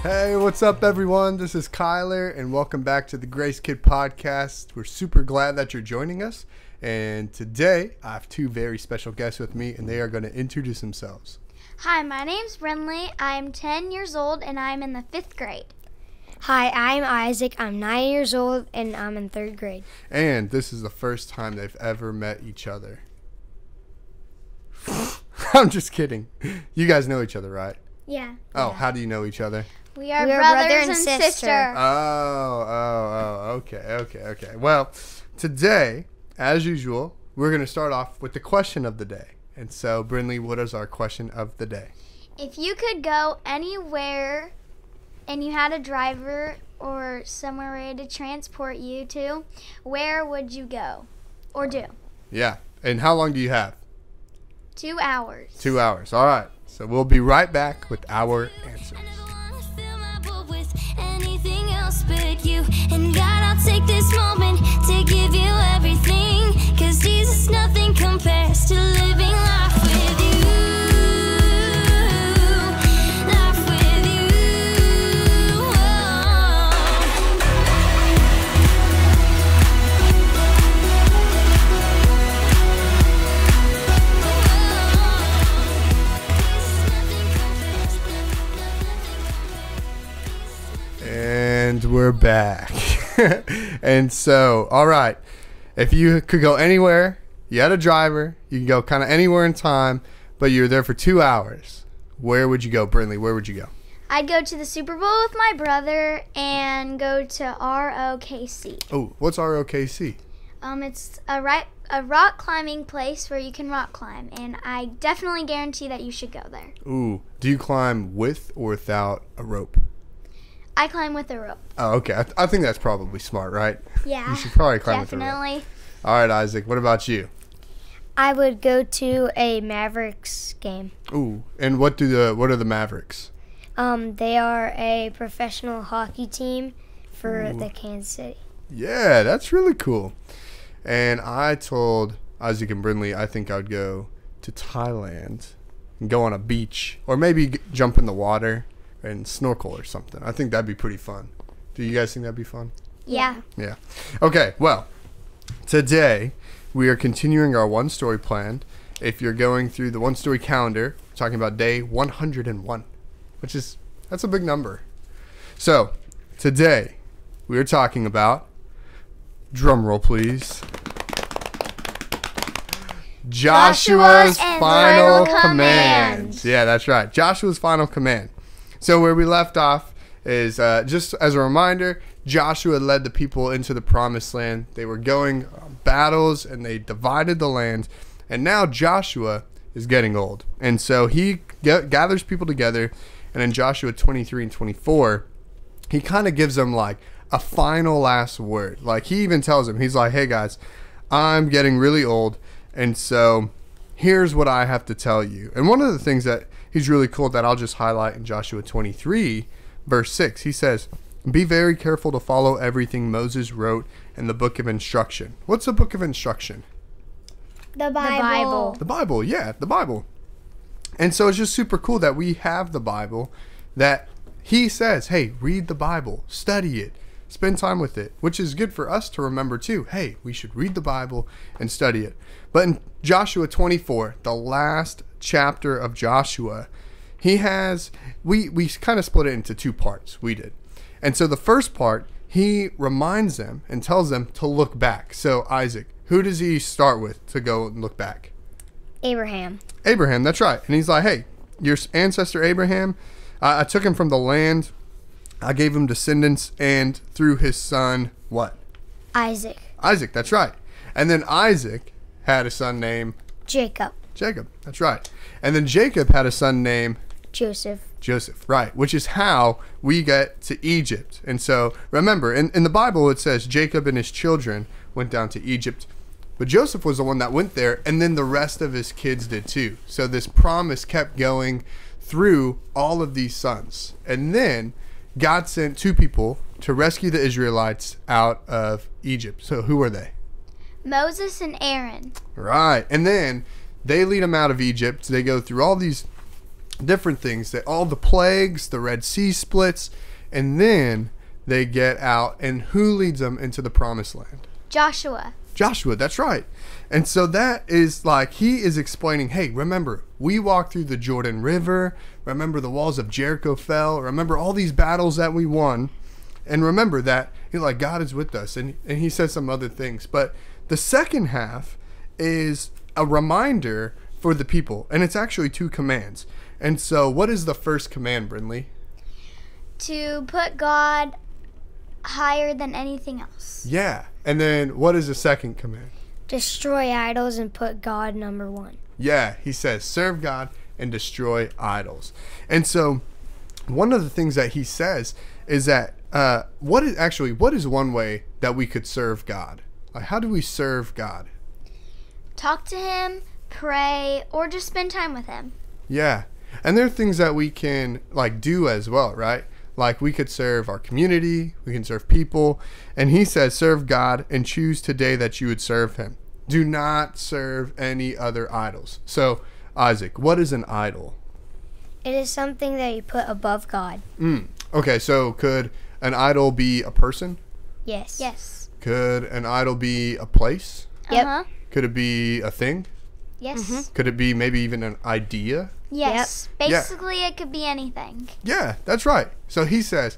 Hey, what's up, everyone? This is Kyler, and welcome back to the Grace Kid Podcast. We're super glad that you're joining us. And today, I have two very special guests with me, and they are going to introduce themselves. Hi, my name's Brinley. I'm 10 years old, and I'm in the 5th grade. Hi, I'm Isaac. I'm 9 years old, and I'm in 3rd grade. And this is the first time they've ever met each other. I'm just kidding. You guys know each other, right? Yeah. Oh, how do you know each other? We are brothers and sister. sister. Okay. Well, today, as usual, we're going to start off with the question of the day. And so, Brinley, what is our question of the day? If you could go anywhere and you had a driver or somewhere ready to transport you to, where would you go or do? Yeah. And how long do you have? 2 hours. 2 hours. All right. So we'll be right back with our answers. Anything else but you. And God, I'll take this moment to give you everything, 'cause Jesus, nothing compares to living life with you. Life with you. And we're back. And so, all right. If you could go anywhere, you had a driver, you can go kind of anywhere in time, but you're there for 2 hours. Where would you go, Brinley? Where would you go? I'd go to the Super Bowl with my brother and go to ROKC. Oh, what's ROKC? It's a rock climbing place where you can rock climb, and I definitely guarantee that you should go there. Ooh, do you climb with or without a rope? I climb with a rope. Oh, okay. I think that's probably smart, right? Yeah. You should probably climb with a rope. Definitely. All right, Isaac, what about you? I would go to a Mavericks game. Ooh, and what are the Mavericks? They are a professional hockey team for the Kansas City. Yeah, that's really cool. And I told Isaac and Brinley I think I would go to Thailand and go on a beach, or maybe jump in the water and snorkel or something. I think that'd be pretty fun. Do you guys think that'd be fun? Yeah. Yeah. Okay, well, today we are continuing our one story plan. If you're going through the one story calendar, we're talking about day 101, that's a big number. So, today we are talking about, drum roll please, Joshua's final commands. Yeah, that's right. Joshua's final command. So where we left off is, just as a reminder, Joshua led the people into the promised land. They were going battles and they divided the land. And now Joshua is getting old. And so he gathers people together. And in Joshua 23 and 24, he kind of gives them like a final last word. Like he even tells them, he's like, hey guys, I'm getting really old. And so here's what I have to tell you. And one of the things that he's really cool that I'll just highlight in Joshua 23, verse 6, he says, be very careful to follow everything Moses wrote in the book of instruction. What's the book of instruction? The Bible. The Bible, yeah, the Bible. And so it's just super cool that we have the Bible, that he says, hey, read the Bible, study it, spend time with it, which is good for us to remember too. Hey, we should read the Bible and study it. But in Joshua 24, the last chapter of Joshua, he has, we kind of split it into two parts, we did. And so the first part, he reminds them and tells them to look back. So Isaac, who does he start with to go and look back? Abraham. Abraham, that's right. And he's like, hey, your ancestor Abraham, I took him from the land, I gave him descendants, and through his son, what? Isaac. Isaac, that's right. And then Isaac had a son named Jacob. Jacob, that's right. And then Jacob had a son named Joseph. Joseph, right, which is how we get to Egypt. And so remember, in the Bible it says Jacob and his children went down to Egypt, but Joseph was the one that went there, and then the rest of his kids did too. So this promise kept going through all of these sons. And then God sent two people to rescue the Israelites out of Egypt. So who are they? Moses and Aaron. Right. And then they lead them out of Egypt. They go through all these different things, that all the plagues, the Red Sea splits, and then they get out, and who leads them into the promised land? Joshua. Joshua, that's right. And so that is like, he is explaining, hey, remember, we walked through the Jordan River. Remember the walls of Jericho fell. Remember all these battles that we won. And remember that, like, God is with us. And he says some other things. But the second half is a reminder for the people. And it's actually 2 commands. And so what is the first command, Brinley? To put God higher than anything else. Yeah. And then what is the second command? Destroy idols and put God number 1. Yeah, he says, serve God and destroy idols. And so one of the things that he says is that what is one way that we could serve God? Like, how do we serve God? Talk to him, pray, or just spend time with him. Yeah. And there are things that we can like do as well, right? Like, we could serve our community, we can serve people. And he says, serve God and choose today that you would serve him. Do not serve any other idols. So, Isaac, what is an idol? It is something that you put above God. Okay, so could an idol be a person? Yes. Yes. Could an idol be a place? Yep. Uh-huh. Could it be a thing? Yes. Could it be maybe even an idea? Yes. Yep. Basically, it could be anything. Yeah, that's right. So he says,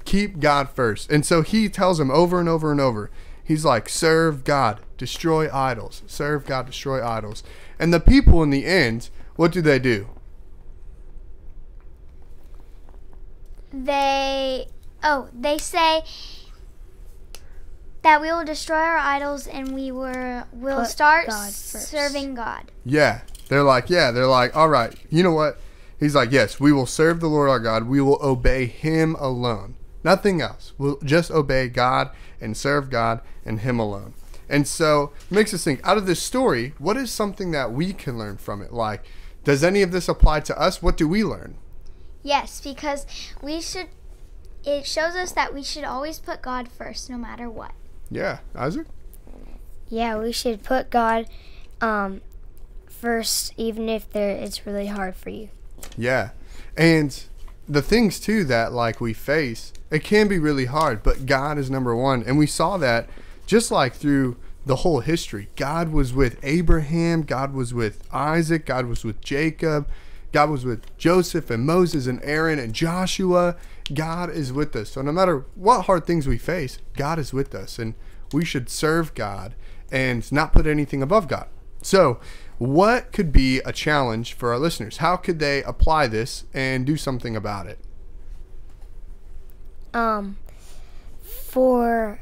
keep God first. And so he tells them over and over and over. He's like, serve God, destroy idols. Serve God, destroy idols. And the people in the end, what do? They say that we will destroy our idols and we'll Put start God first. serving God. Yeah. They're like, all right, you know what? He's like, yes, we will serve the Lord our God. We will obey him alone. Nothing else. We'll just obey God and serve God and him alone. And so it makes us think, out of this story, what is something that we can learn from it? Like, does any of this apply to us? What do we learn? Yes, because it shows us that we should always put God first no matter what. Yeah. Isaac? Yeah, we should put God first, even if it's really hard for you. Yeah. And the things too that like we face, it can be really hard, but God is number 1. And we saw that just like through the whole history. God was with Abraham, God was with Isaac, God was with Jacob, God was with Joseph and Moses and Aaron and Joshua. God is with us. So no matter what hard things we face, God is with us, and we should serve God and not put anything above God. So what could be a challenge for our listeners? How could they apply this and do something about it? For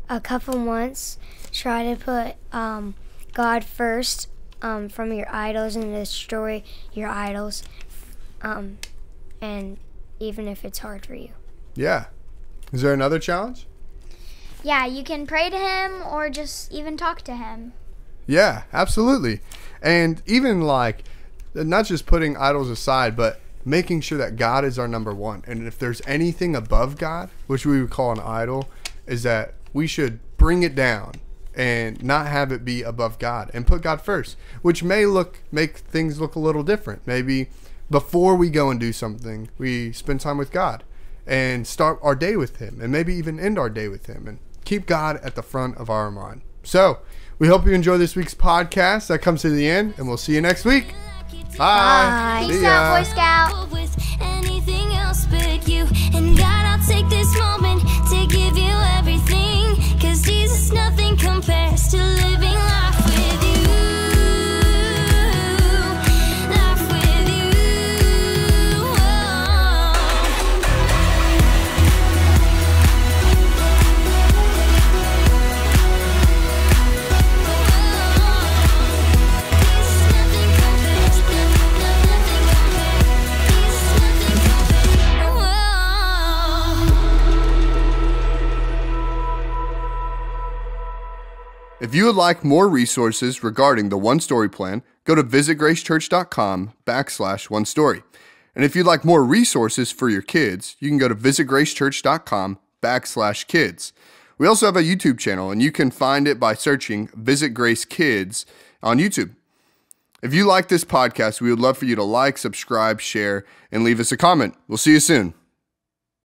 a couple months, try to put God first from your idols and destroy your idols, and even if it's hard for you. Yeah. Is there another challenge? Yeah, you can pray to him or just even talk to him. Yeah, absolutely. And even like, not just putting idols aside, but making sure that God is our number 1. And if there's anything above God, which we would call an idol, is that we should bring it down and not have it be above God and put God first, which may make things look a little different. Maybe before we go and do something, we spend time with God and start our day with him, and maybe even end our day with him, and keep God at the front of our mind. So we hope you enjoy this week's podcast. That comes to the end, and we'll see you next week. Bye. Peace out, Boy Scout. With anything else but you. And God, I'll take this moment to give you everything. 'Cause Jesus, nothing compares to living life with you. Life with you. If you would like more resources regarding the One Story Plan, go to visitgracechurch.com/onestory. And if you'd like more resources for your kids, you can go to visitgracechurch.com/kids. We also have a YouTube channel, and you can find it by searching Visit Grace Kids on YouTube. If you like this podcast, we would love for you to like, subscribe, share, and leave us a comment. We'll see you soon.